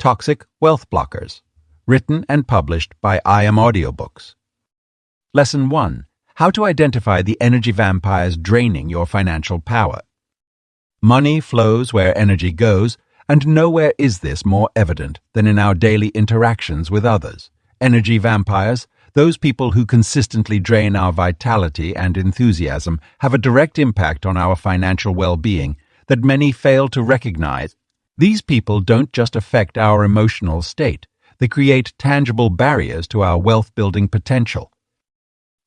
Toxic Wealth Blockers, written and published by Audiobooks. Lesson 1. How to identify the energy vampires draining your financial power. Money flows where energy goes, and nowhere is this more evident than in our daily interactions with others. Energy vampires, those people who consistently drain our vitality and enthusiasm, have a direct impact on our financial well-being that many fail to recognize. These people don't just affect our emotional state, they create tangible barriers to our wealth-building potential.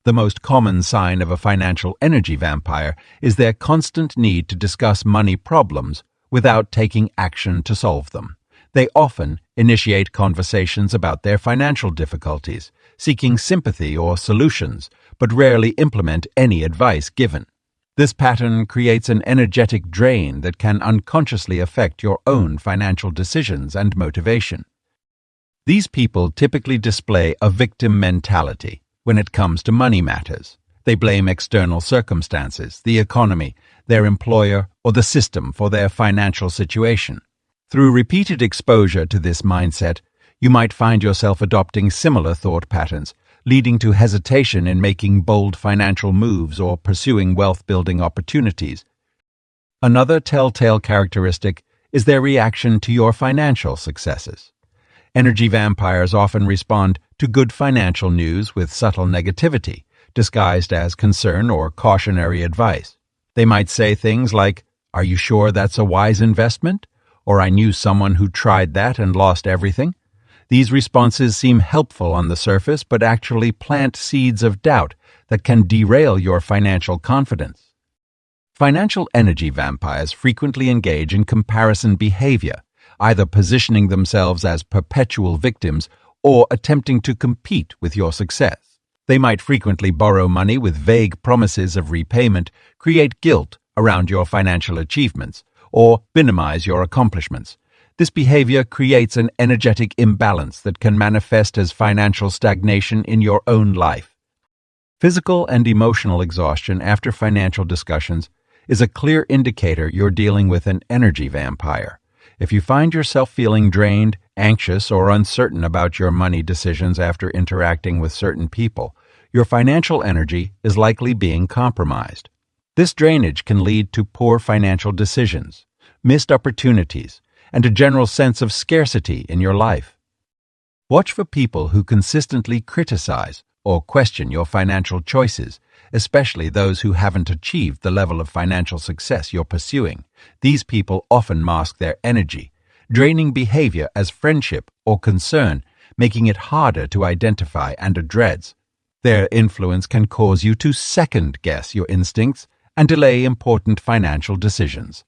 The most common sign of a financial energy vampire is their constant need to discuss money problems without taking action to solve them. They often initiate conversations about their financial difficulties, seeking sympathy or solutions, but rarely implement any advice given. This pattern creates an energetic drain that can unconsciously affect your own financial decisions and motivation. These people typically display a victim mentality when it comes to money matters. They blame external circumstances, the economy, their employer, or the system for their financial situation. Through repeated exposure to this mindset, you might find yourself adopting similar thought patterns, leading to hesitation in making bold financial moves or pursuing wealth-building opportunities. Another telltale characteristic is their reaction to your financial successes. Energy vampires often respond to good financial news with subtle negativity, disguised as concern or cautionary advice. They might say things like, "Are you sure that's a wise investment?" Or "I knew someone who tried that and lost everything." These responses seem helpful on the surface, but actually plant seeds of doubt that can derail your financial confidence. Financial energy vampires frequently engage in comparison behavior, either positioning themselves as perpetual victims or attempting to compete with your success. They might frequently borrow money with vague promises of repayment, create guilt around your financial achievements, or minimize your accomplishments. This behavior creates an energetic imbalance that can manifest as financial stagnation in your own life. Physical and emotional exhaustion after financial discussions is a clear indicator you're dealing with an energy vampire. If you find yourself feeling drained, anxious, or uncertain about your money decisions after interacting with certain people, your financial energy is likely being compromised. This drainage can lead to poor financial decisions, missed opportunities, and a general sense of scarcity in your life. Watch for people who consistently criticize or question your financial choices, especially those who haven't achieved the level of financial success you're pursuing. These people often mask their energy, draining behavior as friendship or concern, making it harder to identify and address. Their influence can cause you to second-guess your instincts and delay important financial decisions.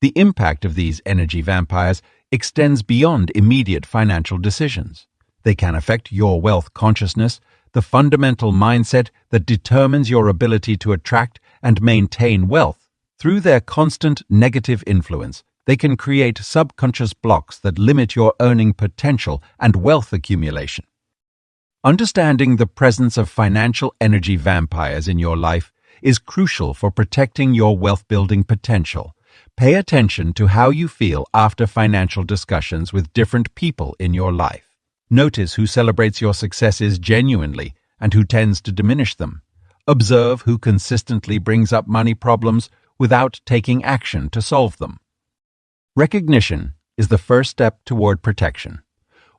The impact of these energy vampires extends beyond immediate financial decisions. They can affect your wealth consciousness, the fundamental mindset that determines your ability to attract and maintain wealth. Through their constant negative influence, they can create subconscious blocks that limit your earning potential and wealth accumulation. Understanding the presence of financial energy vampires in your life is crucial for protecting your wealth-building potential. Pay attention to how you feel after financial discussions with different people in your life. Notice who celebrates your successes genuinely and who tends to diminish them. Observe who consistently brings up money problems without taking action to solve them. Recognition is the first step toward protection.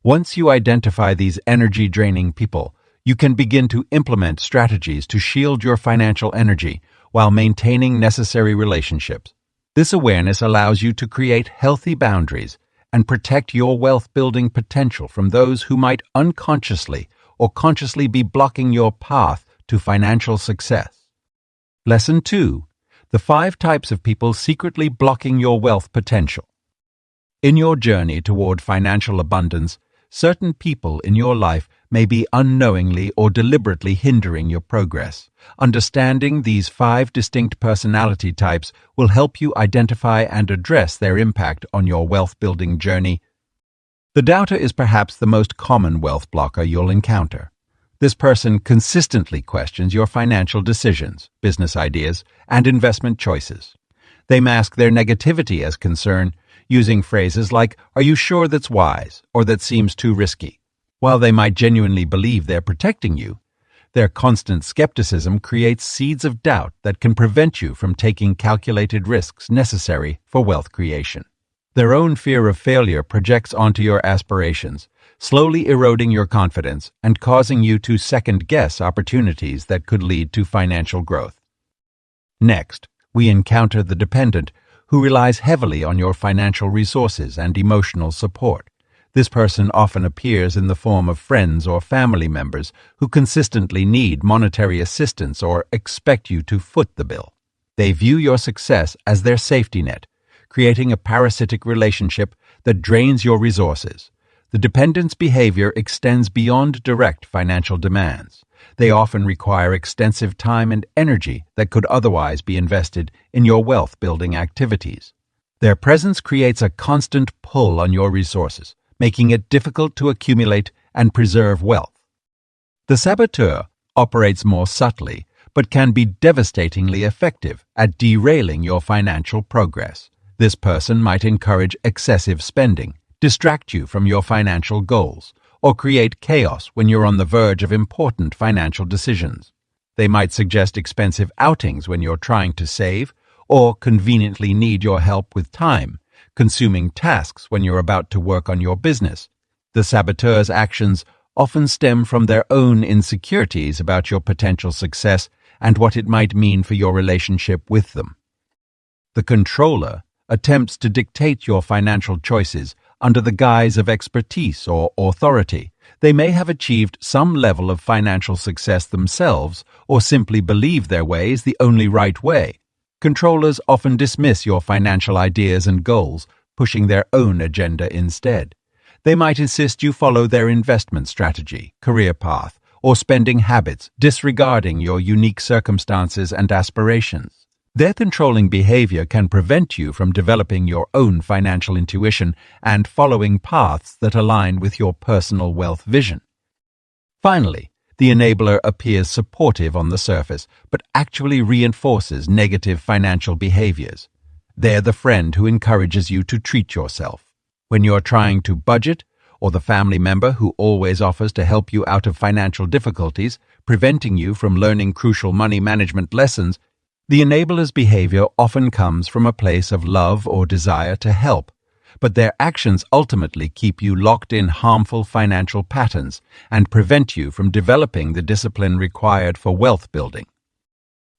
Once you identify these energy-draining people, you can begin to implement strategies to shield your financial energy while maintaining necessary relationships. This awareness allows you to create healthy boundaries and protect your wealth-building potential from those who might unconsciously or consciously be blocking your path to financial success. Lesson 2. The 5 types of people secretly blocking your wealth potential. In your journey toward financial abundance, certain people in your life may be unknowingly or deliberately hindering your progress. Understanding these 5 distinct personality types will help you identify and address their impact on your wealth-building journey. The doubter is perhaps the most common wealth blocker you'll encounter. This person consistently questions your financial decisions, business ideas, and investment choices. They mask their negativity as concern, using phrases like, "Are you sure that's wise?" or "That seems too risky." While they might genuinely believe they're protecting you, their constant skepticism creates seeds of doubt that can prevent you from taking calculated risks necessary for wealth creation. Their own fear of failure projects onto your aspirations, slowly eroding your confidence and causing you to second-guess opportunities that could lead to financial growth. Next, we encounter the dependent, who relies heavily on your financial resources and emotional support. This person often appears in the form of friends or family members who consistently need monetary assistance or expect you to foot the bill. They view your success as their safety net, creating a parasitic relationship that drains your resources. The dependent's behavior extends beyond direct financial demands. They often require extensive time and energy that could otherwise be invested in your wealth-building activities. Their presence creates a constant pull on your resources, making it difficult to accumulate and preserve wealth. The saboteur operates more subtly, but can be devastatingly effective at derailing your financial progress. This person might encourage excessive spending, distract you from your financial goals, or create chaos when you're on the verge of important financial decisions. They might suggest expensive outings when you're trying to save, or conveniently need your help with time-consuming tasks when you're about to work on your business. The saboteur's actions often stem from their own insecurities about your potential success and what it might mean for your relationship with them. The controller attempts to dictate your financial choices under the guise of expertise or authority. They may have achieved some level of financial success themselves or simply believe their way is the only right way. Controllers often dismiss your financial ideas and goals, pushing their own agenda instead. They might insist you follow their investment strategy, career path, or spending habits, disregarding your unique circumstances and aspirations. Their controlling behavior can prevent you from developing your own financial intuition and following paths that align with your personal wealth vision. Finally, the enabler appears supportive on the surface, but actually reinforces negative financial behaviors. They're the friend who encourages you to treat yourself when you're trying to budget, or the family member who always offers to help you out of financial difficulties, preventing you from learning crucial money management lessons. The enabler's behavior often comes from a place of love or desire to help, but their actions ultimately keep you locked in harmful financial patterns and prevent you from developing the discipline required for wealth building.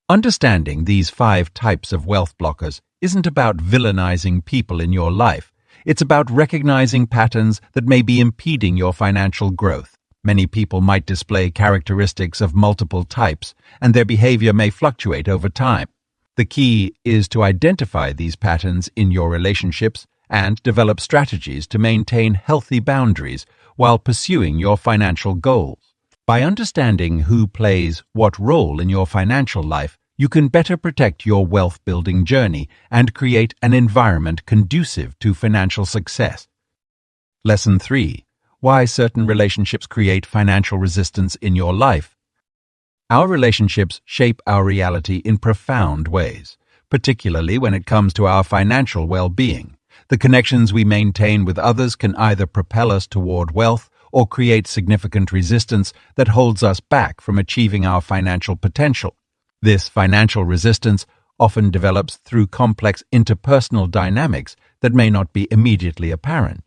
Understanding these 5 types of wealth blockers isn't about villainizing people in your life. It's about recognizing patterns that may be impeding your financial growth. Many people might display characteristics of multiple types, and their behavior may fluctuate over time. The key is to identify these patterns in your relationships and develop strategies to maintain healthy boundaries while pursuing your financial goals. By understanding who plays what role in your financial life, you can better protect your wealth-building journey and create an environment conducive to financial success. Lesson 3. Why certain relationships create financial resistance in your life. Our relationships shape our reality in profound ways, particularly when it comes to our financial well-being. The connections we maintain with others can either propel us toward wealth or create significant resistance that holds us back from achieving our financial potential. This financial resistance often develops through complex interpersonal dynamics that may not be immediately apparent.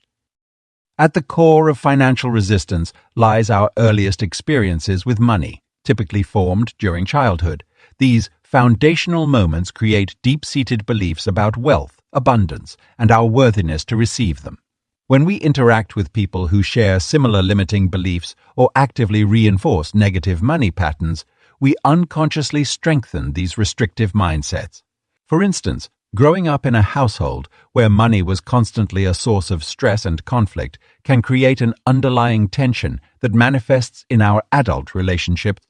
At the core of financial resistance lies our earliest experiences with money, typically formed during childhood. These foundational moments create deep-seated beliefs about wealth, abundance, and our worthiness to receive them. When we interact with people who share similar limiting beliefs or actively reinforce negative money patterns, we unconsciously strengthen these restrictive mindsets. For instance, growing up in a household where money was constantly a source of stress and conflict can create an underlying tension that manifests in our adult relationships.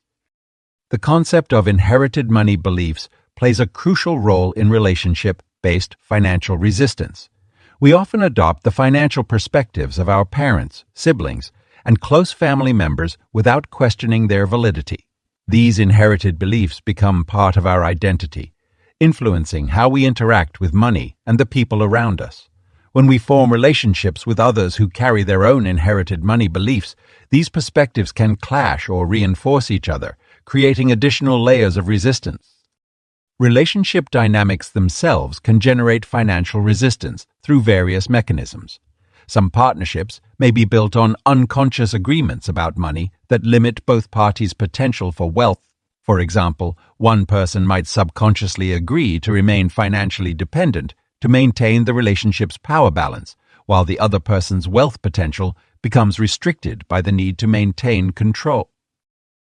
The concept of inherited money beliefs plays a crucial role in relationship-based financial resistance. We often adopt the financial perspectives of our parents, siblings, and close family members without questioning their validity. These inherited beliefs become part of our identity, influencing how we interact with money and the people around us. When we form relationships with others who carry their own inherited money beliefs, these perspectives can clash or reinforce each other, creating additional layers of resistance. Relationship dynamics themselves can generate financial resistance through various mechanisms. Some partnerships may be built on unconscious agreements about money that limit both parties' potential for wealth. For example, one person might subconsciously agree to remain financially dependent to maintain the relationship's power balance, while the other person's wealth potential becomes restricted by the need to maintain control.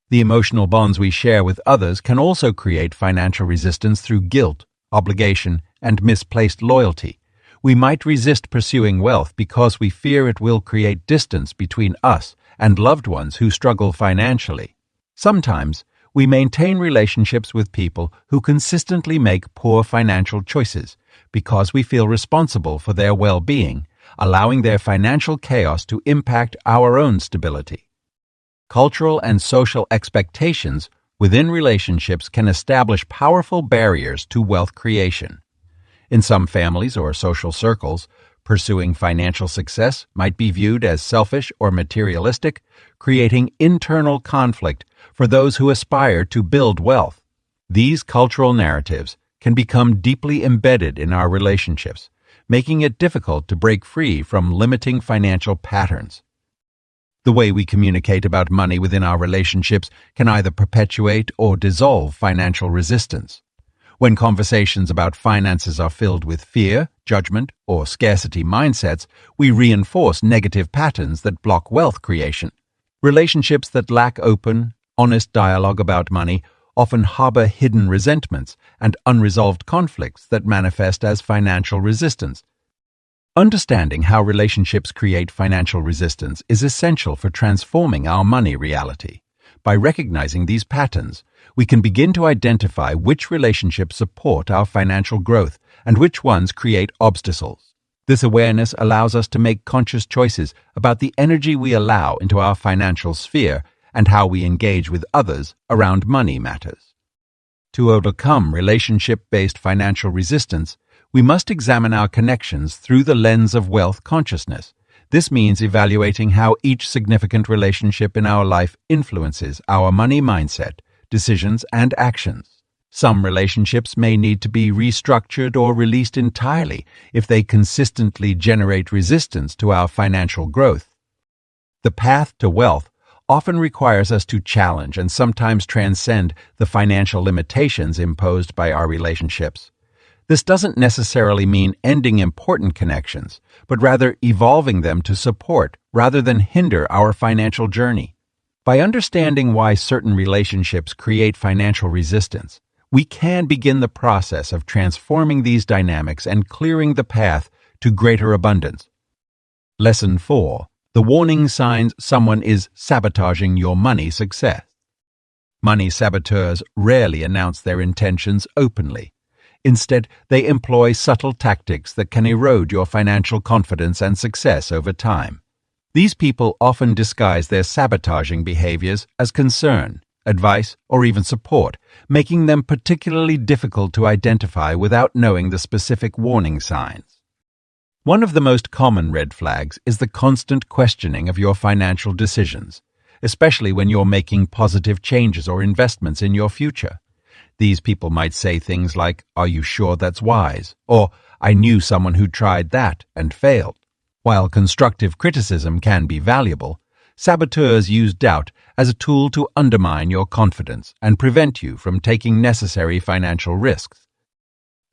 The emotional bonds we share with others can also create financial resistance through guilt, obligation, and misplaced loyalty. We might resist pursuing wealth because we fear it will create distance between us and loved ones who struggle financially. Sometimes, we maintain relationships with people who consistently make poor financial choices because we feel responsible for their well-being, allowing their financial chaos to impact our own stability. Cultural and social expectations within relationships can establish powerful barriers to wealth creation. In some families or social circles, pursuing financial success might be viewed as selfish or materialistic, creating internal conflict for those who aspire to build wealth. These cultural narratives can become deeply embedded in our relationships, making it difficult to break free from limiting financial patterns. The way we communicate about money within our relationships can either perpetuate or dissolve financial resistance. When conversations about finances are filled with fear, judgment, or scarcity mindsets, we reinforce negative patterns that block wealth creation. Relationships that lack open, honest dialogue about money often harbor hidden resentments and unresolved conflicts that manifest as financial resistance. Understanding how relationships create financial resistance is essential for transforming our money reality. By recognizing these patterns, we can begin to identify which relationships support our financial growth and which ones create obstacles. This awareness allows us to make conscious choices about the energy we allow into our financial sphere and how we engage with others around money matters. To overcome relationship-based financial resistance, we must examine our connections through the lens of wealth consciousness. This means evaluating how each significant relationship in our life influences our money mindset, decisions, and actions. Some relationships may need to be restructured or released entirely if they consistently generate resistance to our financial growth. The path to wealth often requires us to challenge and sometimes transcend the financial limitations imposed by our relationships. This doesn't necessarily mean ending important connections, but rather evolving them to support rather than hinder our financial journey. By understanding why certain relationships create financial resistance, we can begin the process of transforming these dynamics and clearing the path to greater abundance. Lesson 4. The warning signs someone is sabotaging your money success. Money saboteurs rarely announce their intentions openly. Instead, they employ subtle tactics that can erode your financial confidence and success over time. These people often disguise their sabotaging behaviors as concern, advice, or even support, making them particularly difficult to identify without knowing the specific warning signs. One of the most common red flags is the constant questioning of your financial decisions, especially when you're making positive changes or investments in your future. These people might say things like, "Are you sure that's wise?" or "I knew someone who tried that and failed." While constructive criticism can be valuable, saboteurs use doubt as a tool to undermine your confidence and prevent you from taking necessary financial risks.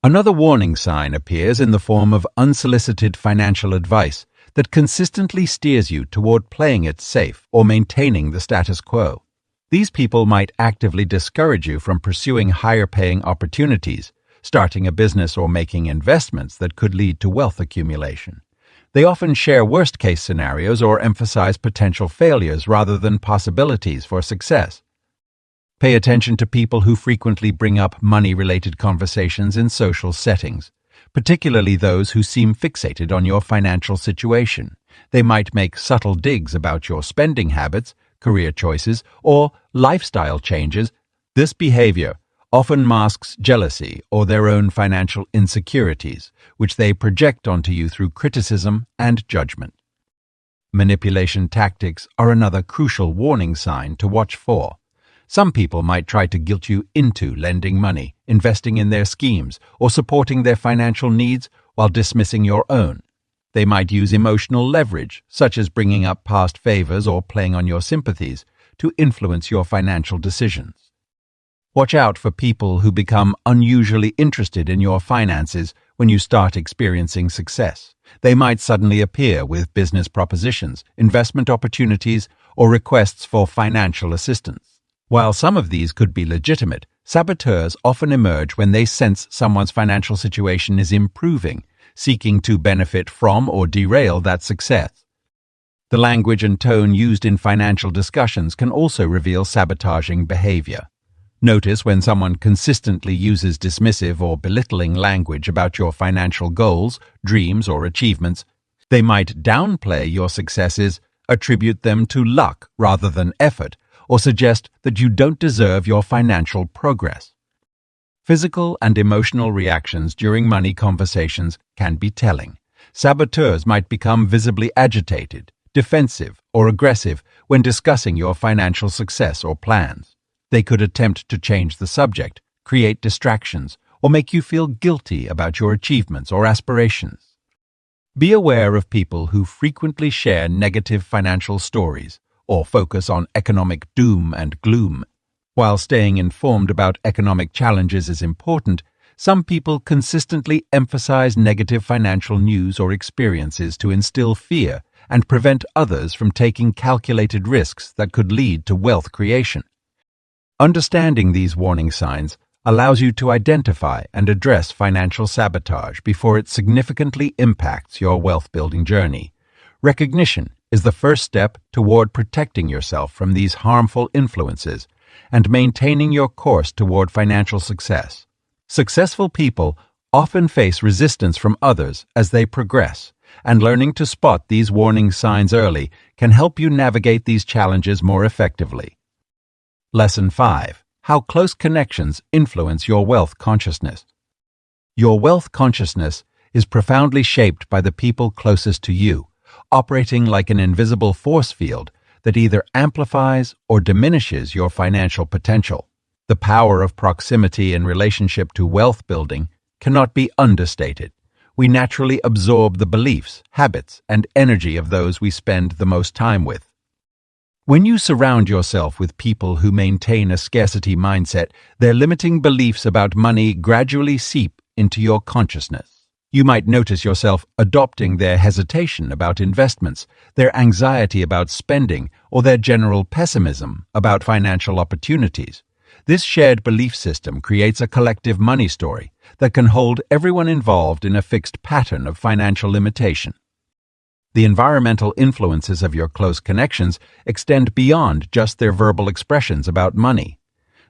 Another warning sign appears in the form of unsolicited financial advice that consistently steers you toward playing it safe or maintaining the status quo. These people might actively discourage you from pursuing higher-paying opportunities, starting a business, or making investments that could lead to wealth accumulation. They often share worst-case scenarios or emphasize potential failures rather than possibilities for success. Pay attention to people who frequently bring up money-related conversations in social settings, particularly those who seem fixated on your financial situation. They might make subtle digs about your spending habits, career choices, or lifestyle changes. This behavior, often masks jealousy or their own financial insecurities, which they project onto you through criticism and judgment. Manipulation tactics are another crucial warning sign to watch for. Some people might try to guilt you into lending money, investing in their schemes, or supporting their financial needs while dismissing your own. They might use emotional leverage, such as bringing up past favors or playing on your sympathies, to influence your financial decisions. Watch out for people who become unusually interested in your finances when you start experiencing success. They might suddenly appear with business propositions, investment opportunities, or requests for financial assistance. While some of these could be legitimate, saboteurs often emerge when they sense someone's financial situation is improving, seeking to benefit from or derail that success. The language and tone used in financial discussions can also reveal sabotaging behavior. Notice when someone consistently uses dismissive or belittling language about your financial goals, dreams, or achievements. They might downplay your successes, attribute them to luck rather than effort, or suggest that you don't deserve your financial progress. Physical and emotional reactions during money conversations can be telling. Saboteurs might become visibly agitated, defensive, or aggressive when discussing your financial success or plans. They could attempt to change the subject, create distractions, or make you feel guilty about your achievements or aspirations. Be aware of people who frequently share negative financial stories or focus on economic doom and gloom. While staying informed about economic challenges is important, some people consistently emphasize negative financial news or experiences to instill fear and prevent others from taking calculated risks that could lead to wealth creation. Understanding these warning signs allows you to identify and address financial sabotage before it significantly impacts your wealth-building journey. Recognition is the first step toward protecting yourself from these harmful influences and maintaining your course toward financial success. Successful people often face resistance from others as they progress, and learning to spot these warning signs early can help you navigate these challenges more effectively. Lesson 5. How close connections influence your wealth consciousness. Your wealth consciousness is profoundly shaped by the people closest to you, operating like an invisible force field that either amplifies or diminishes your financial potential. The power of proximity in relationship to wealth building cannot be understated. We naturally absorb the beliefs, habits, and energy of those we spend the most time with. When you surround yourself with people who maintain a scarcity mindset, their limiting beliefs about money gradually seep into your consciousness. You might notice yourself adopting their hesitation about investments, their anxiety about spending, or their general pessimism about financial opportunities. This shared belief system creates a collective money story that can hold everyone involved in a fixed pattern of financial limitation. The environmental influences of your close connections extend beyond just their verbal expressions about money.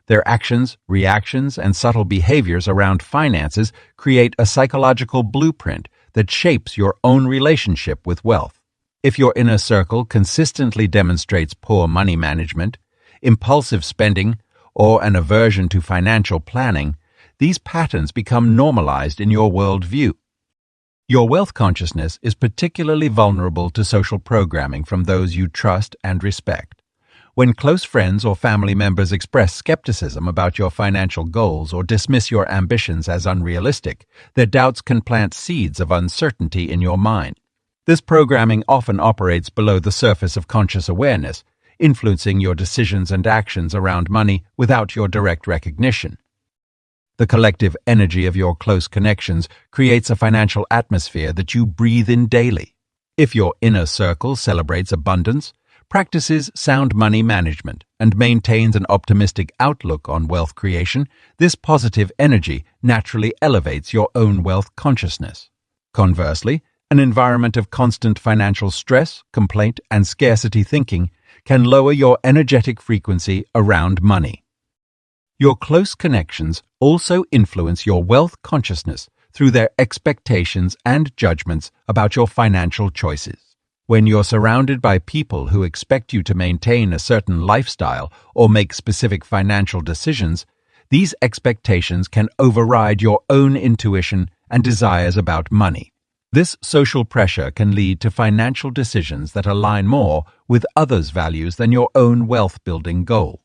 Their actions, reactions, and subtle behaviors around finances create a psychological blueprint that shapes your own relationship with wealth. If your inner circle consistently demonstrates poor money management, impulsive spending, or an aversion to financial planning, these patterns become normalized in your worldview. Your wealth consciousness is particularly vulnerable to social programming from those you trust and respect. When close friends or family members express skepticism about your financial goals or dismiss your ambitions as unrealistic, their doubts can plant seeds of uncertainty in your mind. This programming often operates below the surface of conscious awareness, influencing your decisions and actions around money without your direct recognition. The collective energy of your close connections creates a financial atmosphere that you breathe in daily. If your inner circle celebrates abundance, practices sound money management, and maintains an optimistic outlook on wealth creation, this positive energy naturally elevates your own wealth consciousness. Conversely, an environment of constant financial stress, complaint, and scarcity thinking can lower your energetic frequency around money. Your close connections also influence your wealth consciousness through their expectations and judgments about your financial choices. When you're surrounded by people who expect you to maintain a certain lifestyle or make specific financial decisions, These expectations can override your own intuition and desires about money. This social pressure can lead to financial decisions that align more with others' values than your own wealth-building goal.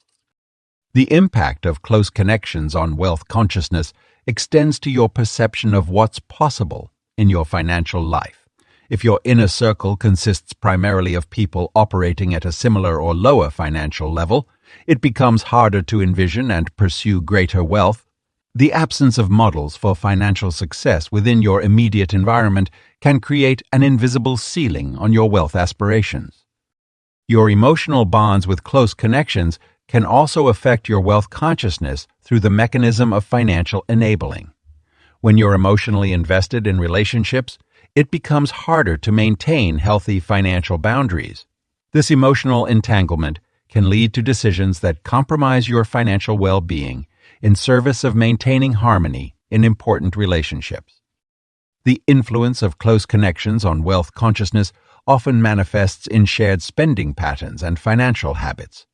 The impact of close connections on wealth consciousness extends to your perception of what's possible in your financial life. If your inner circle consists primarily of people operating at a similar or lower financial level, it becomes harder to envision and pursue greater wealth. The absence of models for financial success within your immediate environment can create an invisible ceiling on your wealth aspirations. Your emotional bonds with close connections can also affect your wealth consciousness through the mechanism of financial enabling. When you're emotionally invested in relationships, it becomes harder to maintain healthy financial boundaries. This emotional entanglement can lead to decisions that compromise your financial well-being in service of maintaining harmony in important relationships. The influence of close connections on wealth consciousness often manifests in shared spending patterns and financial habits.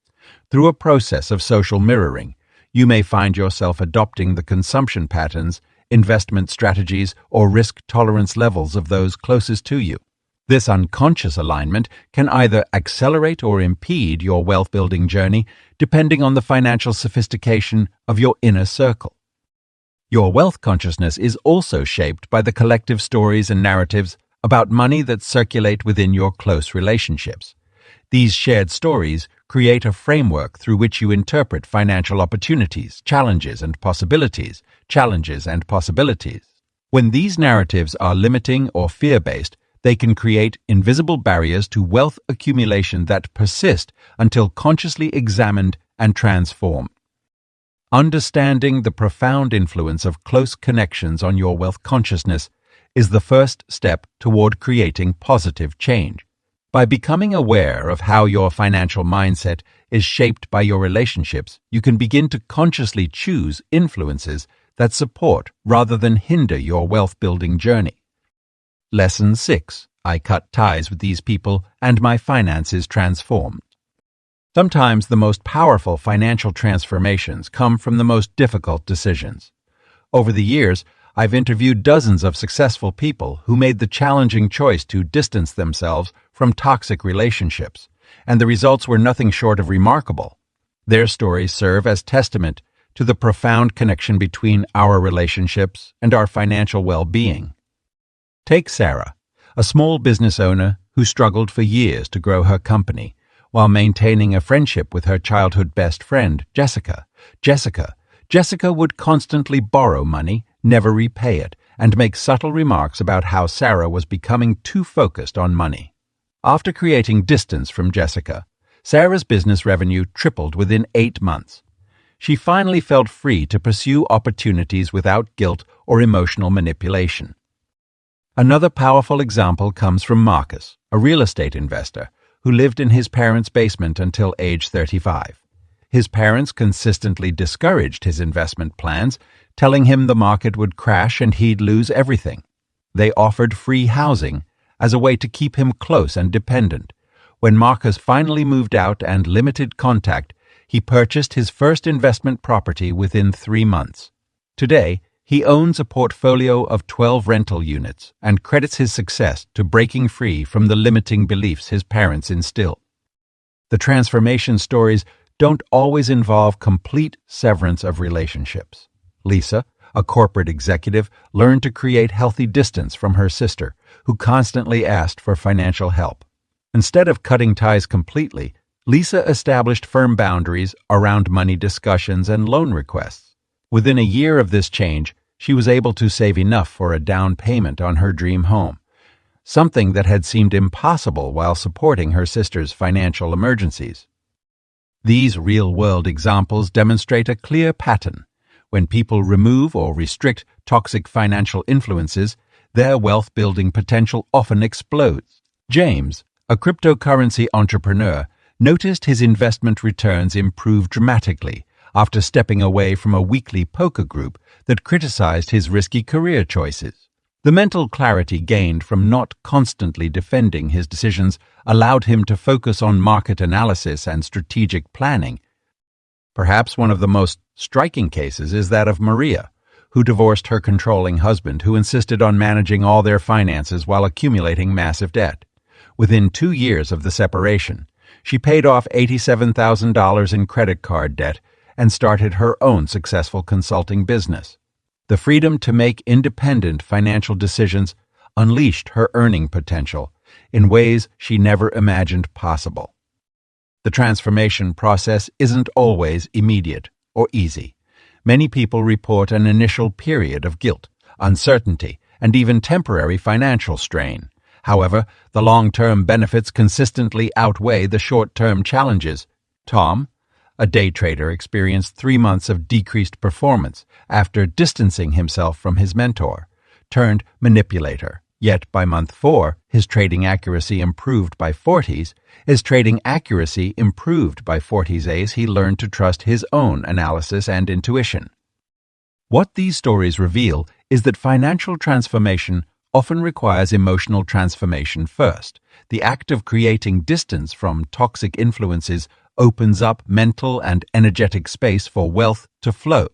Through a process of social mirroring, you may find yourself adopting the consumption patterns, investment strategies, or risk tolerance levels of those closest to you. This unconscious alignment can either accelerate or impede your wealth-building journey, depending on the financial sophistication of your inner circle. Your wealth consciousness is also shaped by the collective stories and narratives about money that circulate within your close relationships. These shared stories create a framework through which you interpret financial opportunities, challenges and possibilities. When these narratives are limiting or fear-based, they can create invisible barriers to wealth accumulation that persist until consciously examined and transformed. Understanding the profound influence of close connections on your wealth consciousness is the first step toward creating positive change. By becoming aware of how your financial mindset is shaped by your relationships, you can begin to consciously choose influences that support rather than hinder your wealth-building journey. Lesson 6. I cut ties with these people and my finances transformed. Sometimes the most powerful financial transformations come from the most difficult decisions. Over the years, I've interviewed dozens of successful people who made the challenging choice to distance themselves from toxic relationships, and the results were nothing short of remarkable. Their stories serve as testament to the profound connection between our relationships and our financial well-being. Take Sarah, a small business owner who struggled for years to grow her company while maintaining a friendship with her childhood best friend, Jessica. Jessica would constantly borrow money, never repay it, and make subtle remarks about how Sarah was becoming too focused on money. After creating distance from Jessica, Sarah's business revenue tripled within 8 months. She finally felt free to pursue opportunities without guilt or emotional manipulation. Another powerful example comes from Marcus, a real estate investor who lived in his parents' basement until age 35. His parents consistently discouraged his investment plans, telling him the market would crash and he'd lose everything. They offered free housing as a way to keep him close and dependent. When Marcus finally moved out and limited contact, he purchased his first investment property within 3 months. Today, he owns a portfolio of 12 rental units and credits his success to breaking free from the limiting beliefs his parents instilled. The transformation stories don't always involve complete severance of relationships. Lisa, a corporate executive, learned to create healthy distance from her sister, who constantly asked for financial help. Instead of cutting ties completely, Lisa established firm boundaries around money discussions and loan requests. Within a year of this change, she was able to save enough for a down payment on her dream home, something that had seemed impossible while supporting her sister's financial emergencies. These real-world examples demonstrate a clear pattern. When people remove or restrict toxic financial influences, their wealth-building potential often explodes. James, a cryptocurrency entrepreneur, noticed his investment returns improve dramatically after stepping away from a weekly poker group that criticized his risky career choices. The mental clarity gained from not constantly defending his decisions allowed him to focus on market analysis and strategic planning. Perhaps one of the most striking cases is that of Maria, who divorced her controlling husband who insisted on managing all their finances while accumulating massive debt. Within 2 years of the separation, she paid off $87,000 in credit card debt and started her own successful consulting business. The freedom to make independent financial decisions unleashed her earning potential in ways she never imagined possible. The transformation process isn't always immediate or easy. Many people report an initial period of guilt, uncertainty, and even temporary financial strain. However, the long-term benefits consistently outweigh the short-term challenges. Tom, a day trader, experienced 3 months of decreased performance after distancing himself from his mentor, turned manipulator. Yet by month 4, his trading accuracy improved by 40s. His trading accuracy improved by 40s as he learned to trust his own analysis and intuition. What these stories reveal is that financial transformation often requires emotional transformation first. The act of creating distance from toxic influences opens up mental and energetic space for wealth to flow.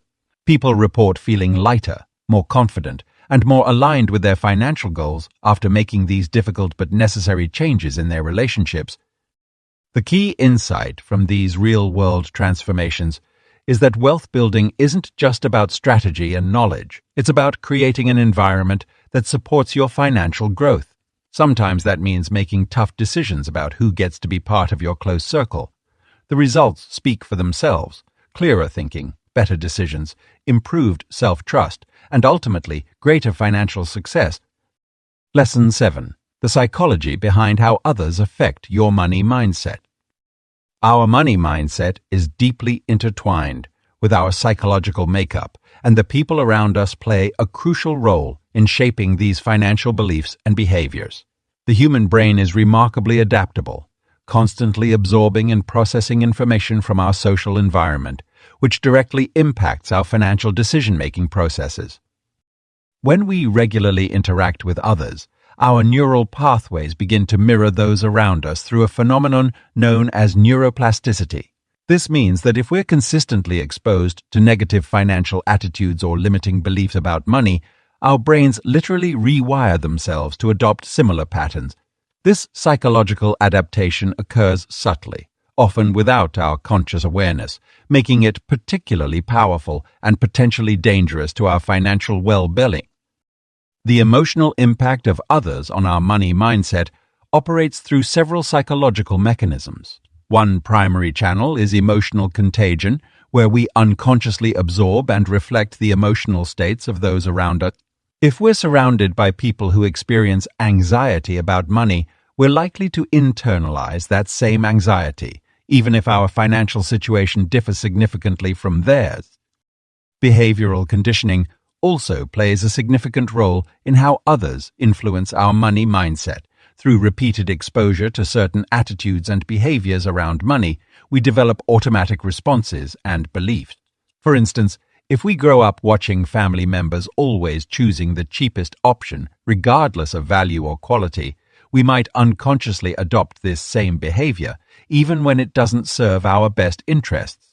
People report feeling lighter, more confident, and more aligned with their financial goals after making these difficult but necessary changes in their relationships. The key insight from these real-world transformations is that wealth building isn't just about strategy and knowledge. It's about creating an environment that supports your financial growth. Sometimes that means making tough decisions about who gets to be part of your close circle. The results speak for themselves: clearer thinking, better decisions, improved self-trust, and ultimately greater financial success. Lesson 7. The psychology behind how others affect your money mindset. Our money mindset is deeply intertwined with our psychological makeup, and the people around us play a crucial role in shaping these financial beliefs and behaviors. The human brain is remarkably adaptable, constantly absorbing and processing information from our social environment, which directly impacts our financial decision-making processes. When we regularly interact with others, our neural pathways begin to mirror those around us through a phenomenon known as neuroplasticity. This means that if we're consistently exposed to negative financial attitudes or limiting beliefs about money, our brains literally rewire themselves to adopt similar patterns. This psychological adaptation occurs subtly, often without our conscious awareness, making it particularly powerful and potentially dangerous to our financial well-being. The emotional impact of others on our money mindset operates through several psychological mechanisms. One primary channel is emotional contagion, where we unconsciously absorb and reflect the emotional states of those around us. If we're surrounded by people who experience anxiety about money, we're likely to internalize that same anxiety, even if our financial situation differs significantly from theirs. Behavioral conditioning also plays a significant role in how others influence our money mindset. Through repeated exposure to certain attitudes and behaviors around money, we develop automatic responses and beliefs. For instance, if we grow up watching family members always choosing the cheapest option, regardless of value or quality, we might unconsciously adopt this same behavior, even when it doesn't serve our best interests.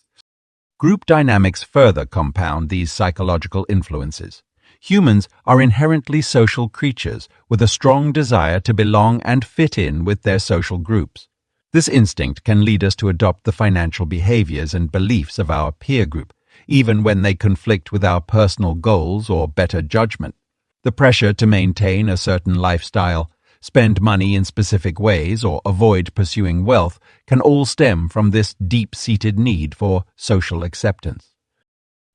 Group dynamics further compound these psychological influences. Humans are inherently social creatures with a strong desire to belong and fit in with their social groups. This instinct can lead us to adopt the financial behaviors and beliefs of our peer group, even when they conflict with our personal goals or better judgment. The pressure to maintain a certain lifestyle, spend money in specific ways, or avoid pursuing wealth can all stem from this deep-seated need for social acceptance.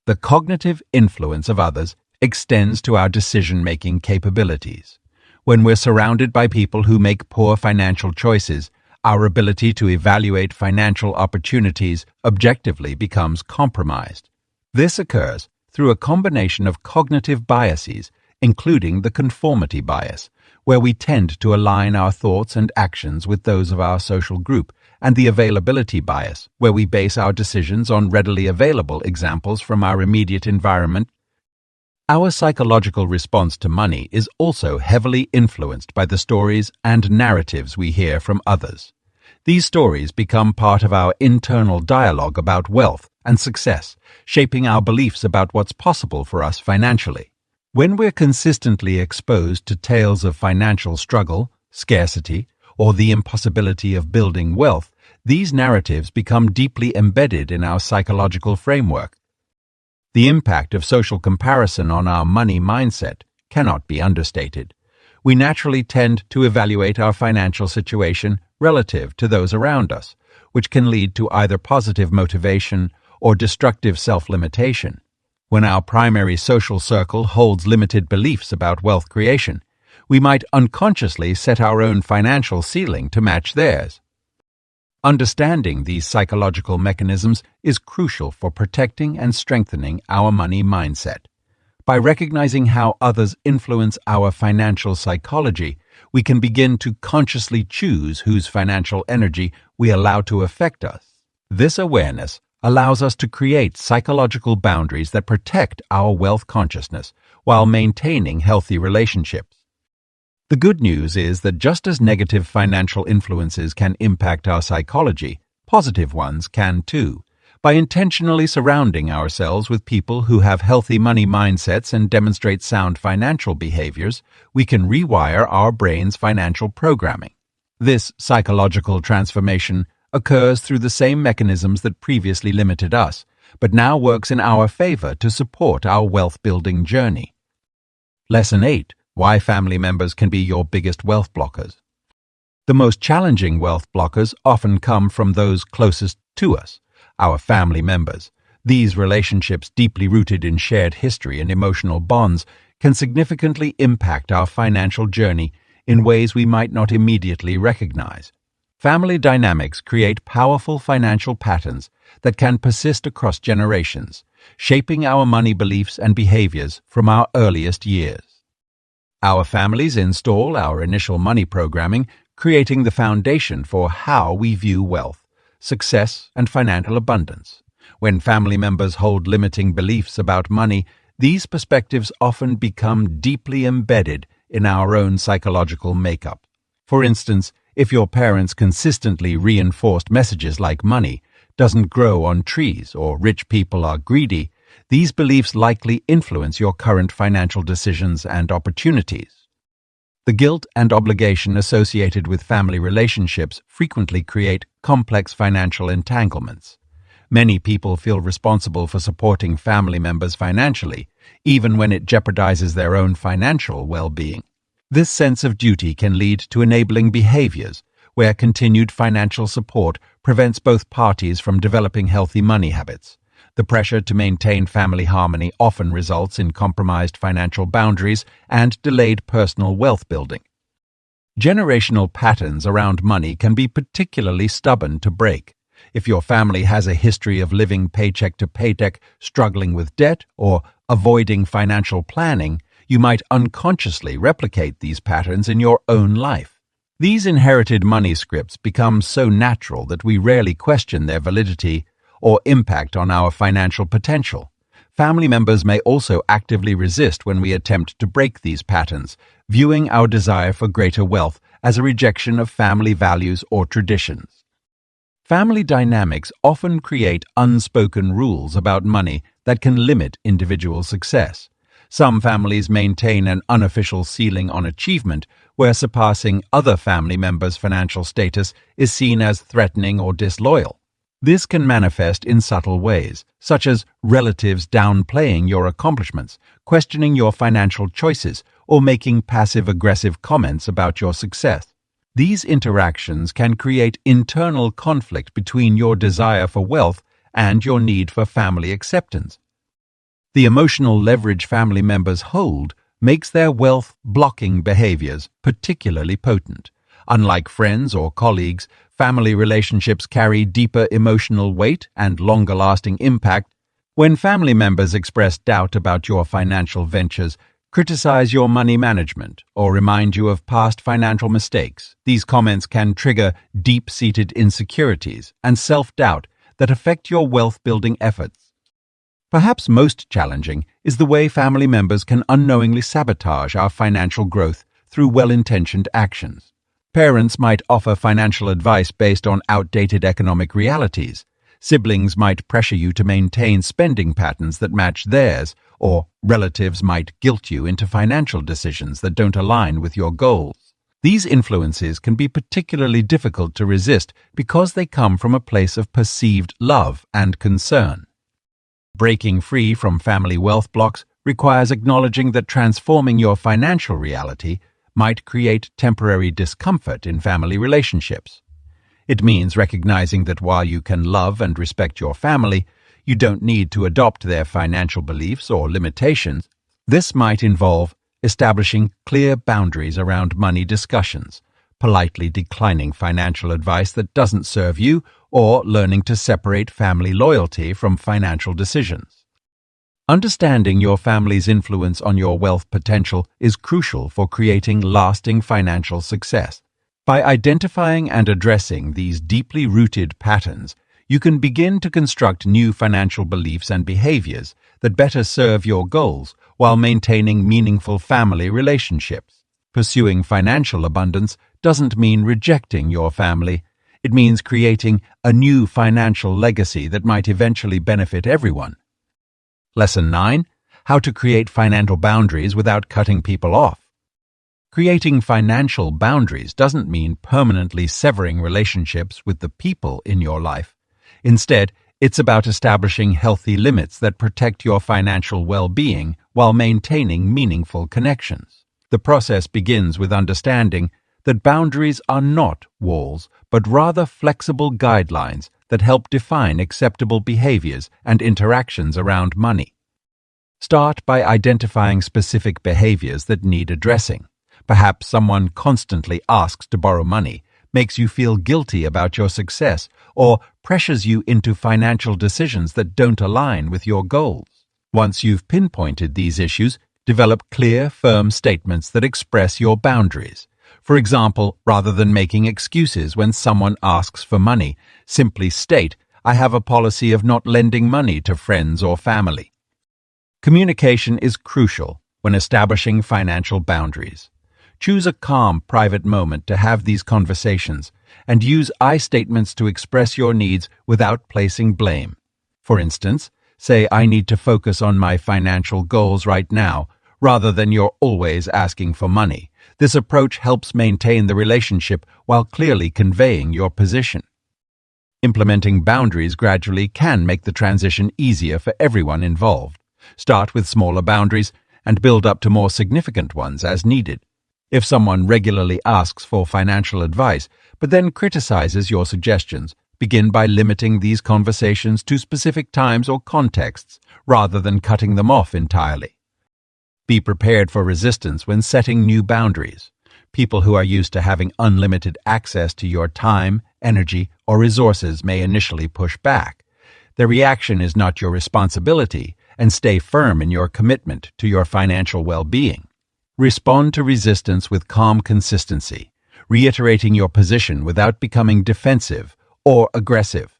The cognitive influence of others extends to our decision-making capabilities. When we're surrounded by people who make poor financial choices, our ability to evaluate financial opportunities objectively becomes compromised. This occurs through a combination of cognitive biases, including the conformity bias, where we tend to align our thoughts and actions with those of our social group, and the availability bias, where we base our decisions on readily available examples from our immediate environment. Our psychological response to money is also heavily influenced by the stories and narratives we hear from others. These stories become part of our internal dialogue about wealth, and success, shaping our beliefs about what's possible for us financially. When we're consistently exposed to tales of financial struggle, scarcity, or the impossibility of building wealth, these narratives become deeply embedded in our psychological framework. The impact of social comparison on our money mindset cannot be understated. We naturally tend to evaluate our financial situation relative to those around us, which can lead to either positive motivation or destructive self-limitation. When our primary social circle holds limited beliefs about wealth creation, we might unconsciously set our own financial ceiling to match theirs. Understanding these psychological mechanisms is crucial for protecting and strengthening our money mindset. By recognizing how others influence our financial psychology, we can begin to consciously choose whose financial energy we allow to affect us. This awareness allows us to create psychological boundaries that protect our wealth consciousness while maintaining healthy relationships. The good news is that just as negative financial influences can impact our psychology, positive ones can too. By intentionally surrounding ourselves with people who have healthy money mindsets and demonstrate sound financial behaviors, we can rewire our brain's financial programming. This psychological transformation occurs through the same mechanisms that previously limited us, but now works in our favor to support our wealth-building journey. Lesson 8. Why family members can be your biggest wealth blockers. The most challenging wealth blockers often come from those closest to us, our family members. These relationships, deeply rooted in shared history and emotional bonds, can significantly impact our financial journey in ways we might not immediately recognize. Family dynamics create powerful financial patterns that can persist across generations, shaping our money beliefs and behaviors from our earliest years. Our families install our initial money programming, creating the foundation for how we view wealth, success, and financial abundance. When family members hold limiting beliefs about money, these perspectives often become deeply embedded in our own psychological makeup. For instance, if your parents consistently reinforced messages like money doesn't grow on trees or rich people are greedy, these beliefs likely influence your current financial decisions and opportunities. The guilt and obligation associated with family relationships frequently create complex financial entanglements. Many people feel responsible for supporting family members financially, even when it jeopardizes their own financial well-being. This sense of duty can lead to enabling behaviors where continued financial support prevents both parties from developing healthy money habits. The pressure to maintain family harmony often results in compromised financial boundaries and delayed personal wealth building. Generational patterns around money can be particularly stubborn to break. If your family has a history of living paycheck to paycheck, struggling with debt, or avoiding financial planning, you might unconsciously replicate these patterns in your own life. These inherited money scripts become so natural that we rarely question their validity or impact on our financial potential. Family members may also actively resist when we attempt to break these patterns, viewing our desire for greater wealth as a rejection of family values or traditions. Family dynamics often create unspoken rules about money that can limit individual success. Some families maintain an unofficial ceiling on achievement, where surpassing other family members' financial status is seen as threatening or disloyal. This can manifest in subtle ways, such as relatives downplaying your accomplishments, questioning your financial choices, or making passive-aggressive comments about your success. These interactions can create internal conflict between your desire for wealth and your need for family acceptance. The emotional leverage family members hold makes their wealth-blocking behaviors particularly potent. Unlike friends or colleagues, family relationships carry deeper emotional weight and longer-lasting impact. When family members express doubt about your financial ventures, criticize your money management, or remind you of past financial mistakes, these comments can trigger deep-seated insecurities and self-doubt that affect your wealth-building efforts. Perhaps most challenging is the way family members can unknowingly sabotage our financial growth through well-intentioned actions. Parents might offer financial advice based on outdated economic realities, Siblings might pressure you to maintain spending patterns that match theirs, or relatives might guilt you into financial decisions that don't align with your goals. These influences can be particularly difficult to resist because they come from a place of perceived love and concern. Breaking free from family wealth blocks requires acknowledging that transforming your financial reality might create temporary discomfort in family relationships. It means recognizing that while you can love and respect your family, you don't need to adopt their financial beliefs or limitations. This might involve establishing clear boundaries around money discussions, politely declining financial advice that doesn't serve you, or learning to separate family loyalty from financial decisions. Understanding your family's influence on your wealth potential is crucial for creating lasting financial success. By identifying and addressing these deeply rooted patterns, you can begin to construct new financial beliefs and behaviors that better serve your goals while maintaining meaningful family relationships. Pursuing financial abundance doesn't mean rejecting your family. It means creating a new financial legacy that might eventually benefit everyone. Lesson 9: How to create financial boundaries without cutting people off. Creating financial boundaries doesn't mean permanently severing relationships with the people in your life. Instead, it's about establishing healthy limits that protect your financial well-being while maintaining meaningful connections. The process begins with understanding that boundaries are not walls, but rather flexible guidelines that help define acceptable behaviors and interactions around money. Start by identifying specific behaviors that need addressing. Perhaps someone constantly asks to borrow money, makes you feel guilty about your success, or pressures you into financial decisions that don't align with your goals. Once you've pinpointed these issues, develop clear, firm statements that express your boundaries. For example, rather than making excuses when someone asks for money, simply state, "I have a policy of not lending money to friends or family." Communication is crucial when establishing financial boundaries. Choose a calm, private moment to have these conversations, and use I statements to express your needs without placing blame. For instance, say, "I need to focus on my financial goals right now," rather than "you're always asking for money." This approach helps maintain the relationship while clearly conveying your position. Implementing boundaries gradually can make the transition easier for everyone involved. Start with smaller boundaries and build up to more significant ones as needed. If someone regularly asks for financial advice, but then criticizes your suggestions, begin by limiting these conversations to specific times or contexts, rather than cutting them off entirely. Be prepared for resistance when setting new boundaries. People who are used to having unlimited access to your time, energy, or resources may initially push back. Their reaction is not your responsibility, and stay firm in your commitment to your financial well-being. Respond to resistance with calm consistency, reiterating your position without becoming defensive or aggressive.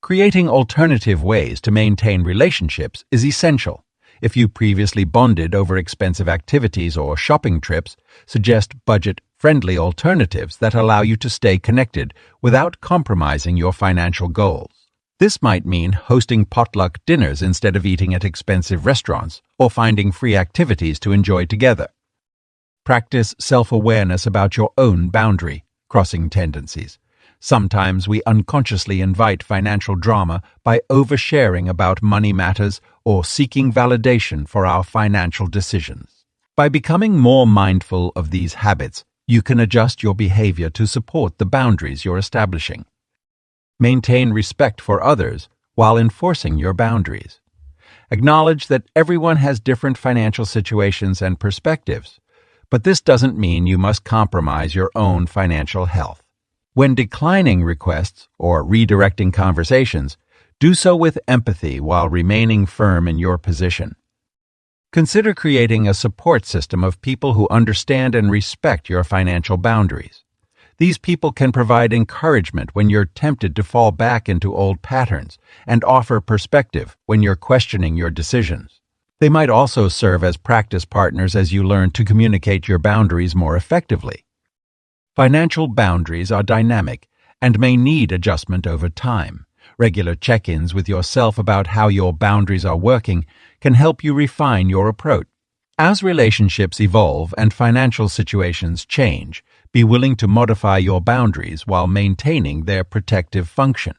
Creating alternative ways to maintain relationships is essential. If you previously bonded over expensive activities or shopping trips, suggest budget-friendly alternatives that allow you to stay connected without compromising your financial goals. This might mean hosting potluck dinners instead of eating at expensive restaurants, or finding free activities to enjoy together. Practice self-awareness about your own boundary-crossing tendencies. Sometimes we unconsciously invite financial drama by oversharing about money matters or seeking validation for our financial decisions. By becoming more mindful of these habits, you can adjust your behavior to support the boundaries you're establishing. Maintain respect for others while enforcing your boundaries. Acknowledge that everyone has different financial situations and perspectives, but this doesn't mean you must compromise your own financial health. When declining requests or redirecting conversations, do so with empathy while remaining firm in your position. Consider creating a support system of people who understand and respect your financial boundaries. These people can provide encouragement when you're tempted to fall back into old patterns and offer perspective when you're questioning your decisions. They might also serve as practice partners as you learn to communicate your boundaries more effectively. Financial boundaries are dynamic and may need adjustment over time. Regular check-ins with yourself about how your boundaries are working can help you refine your approach. As relationships evolve and financial situations change, be willing to modify your boundaries while maintaining their protective function.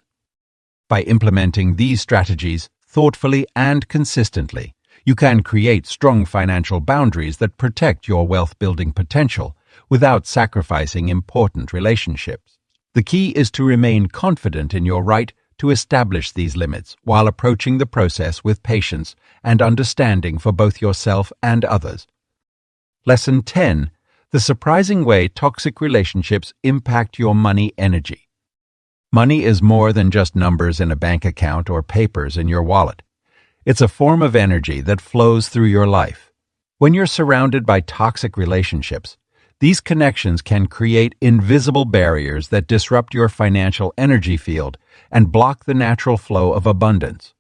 By implementing these strategies thoughtfully and consistently, you can create strong financial boundaries that protect your wealth-building potential without sacrificing important relationships. The key is to remain confident in your right to establish these limits while approaching the process with patience and understanding for both yourself and others. Lesson 10. The surprising way toxic relationships impact your money energy. Money is more than just numbers in a bank account or papers in your wallet. It's a form of energy that flows through your life. When you're surrounded by toxic relationships, these connections can create invisible barriers that disrupt your financial energy field and block the natural flow of abundance.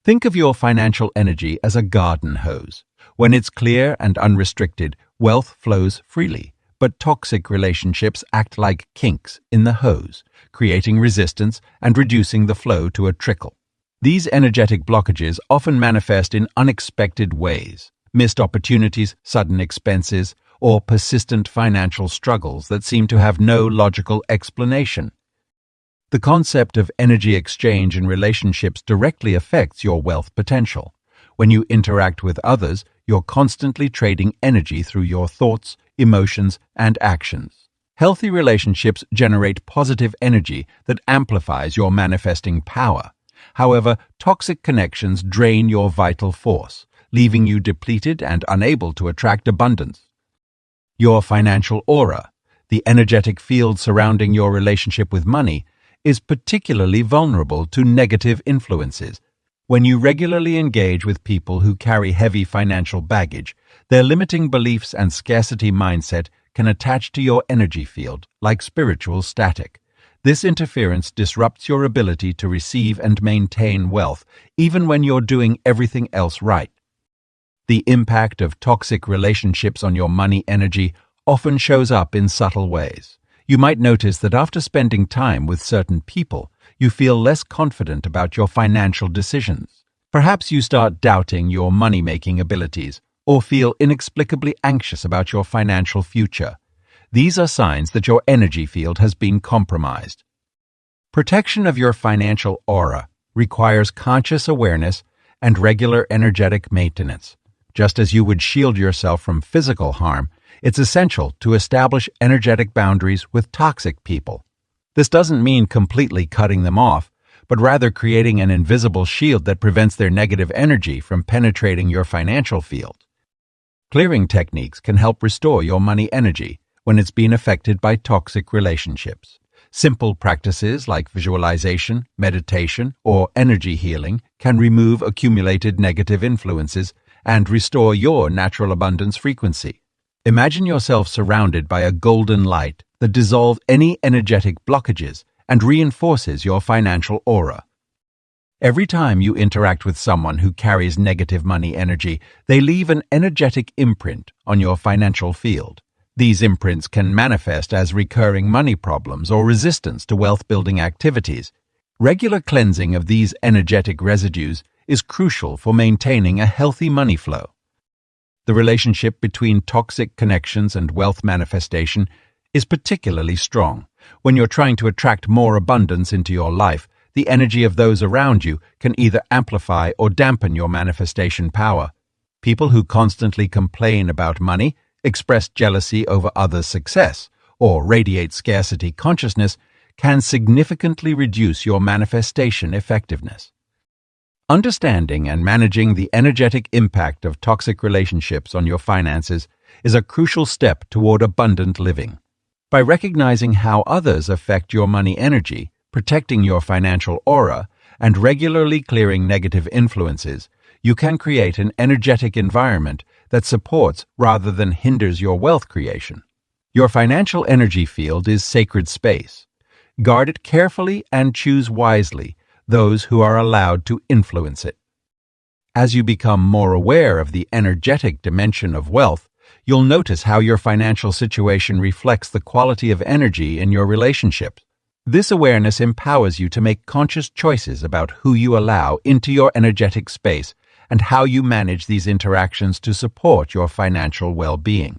Think of your financial energy as a garden hose. When it's clear and unrestricted, wealth flows freely, but toxic relationships act like kinks in the hose, creating resistance and reducing the flow to a trickle. These energetic blockages often manifest in unexpected ways: missed opportunities, sudden expenses, or persistent financial struggles that seem to have no logical explanation. The concept of energy exchange in relationships directly affects your wealth potential. When you interact with others, you're constantly trading energy through your thoughts, emotions, and actions. Healthy relationships generate positive energy that amplifies your manifesting power. However, toxic connections drain your vital force, leaving you depleted and unable to attract abundance. Your financial aura, the energetic field surrounding your relationship with money, is particularly vulnerable to negative influences. When you regularly engage with people who carry heavy financial baggage, their limiting beliefs and scarcity mindset can attach to your energy field like spiritual static. This interference disrupts your ability to receive and maintain wealth, even when you're doing everything else right. The impact of toxic relationships on your money energy often shows up in subtle ways. You might notice that after spending time with certain people, you feel less confident about your financial decisions. Perhaps you start doubting your money-making abilities or feel inexplicably anxious about your financial future. These are signs that your energy field has been compromised. Protection of your financial aura requires conscious awareness and regular energetic maintenance. Just as you would shield yourself from physical harm, it's essential to establish energetic boundaries with toxic people. This doesn't mean completely cutting them off, but rather creating an invisible shield that prevents their negative energy from penetrating your financial field. Clearing techniques can help restore your money energy when it's been affected by toxic relationships. Simple practices like visualization, meditation, or energy healing can remove accumulated negative influences and restore your natural abundance frequency. Imagine yourself surrounded by a golden light that dissolves any energetic blockages and reinforces your financial aura. Every time you interact with someone who carries negative money energy, they leave an energetic imprint on your financial field. These imprints can manifest as recurring money problems or resistance to wealth-building activities. Regular cleansing of these energetic residues is crucial for maintaining a healthy money flow. The relationship between toxic connections and wealth manifestation is particularly strong. When you're trying to attract more abundance into your life, the energy of those around you can either amplify or dampen your manifestation power. People who constantly complain about money, express jealousy over others' success, or radiate scarcity consciousness can significantly reduce your manifestation effectiveness. Understanding and managing the energetic impact of toxic relationships on your finances is a crucial step toward abundant living. By recognizing how others affect your money energy, protecting your financial aura, and regularly clearing negative influences, you can create an energetic environment that supports rather than hinders your wealth creation. Your financial energy field is sacred space. Guard it carefully and choose wisely those who are allowed to influence it. As you become more aware of the energetic dimension of wealth, you'll notice how your financial situation reflects the quality of energy in your relationships. This awareness empowers you to make conscious choices about who you allow into your energetic space and how you manage these interactions to support your financial well-being.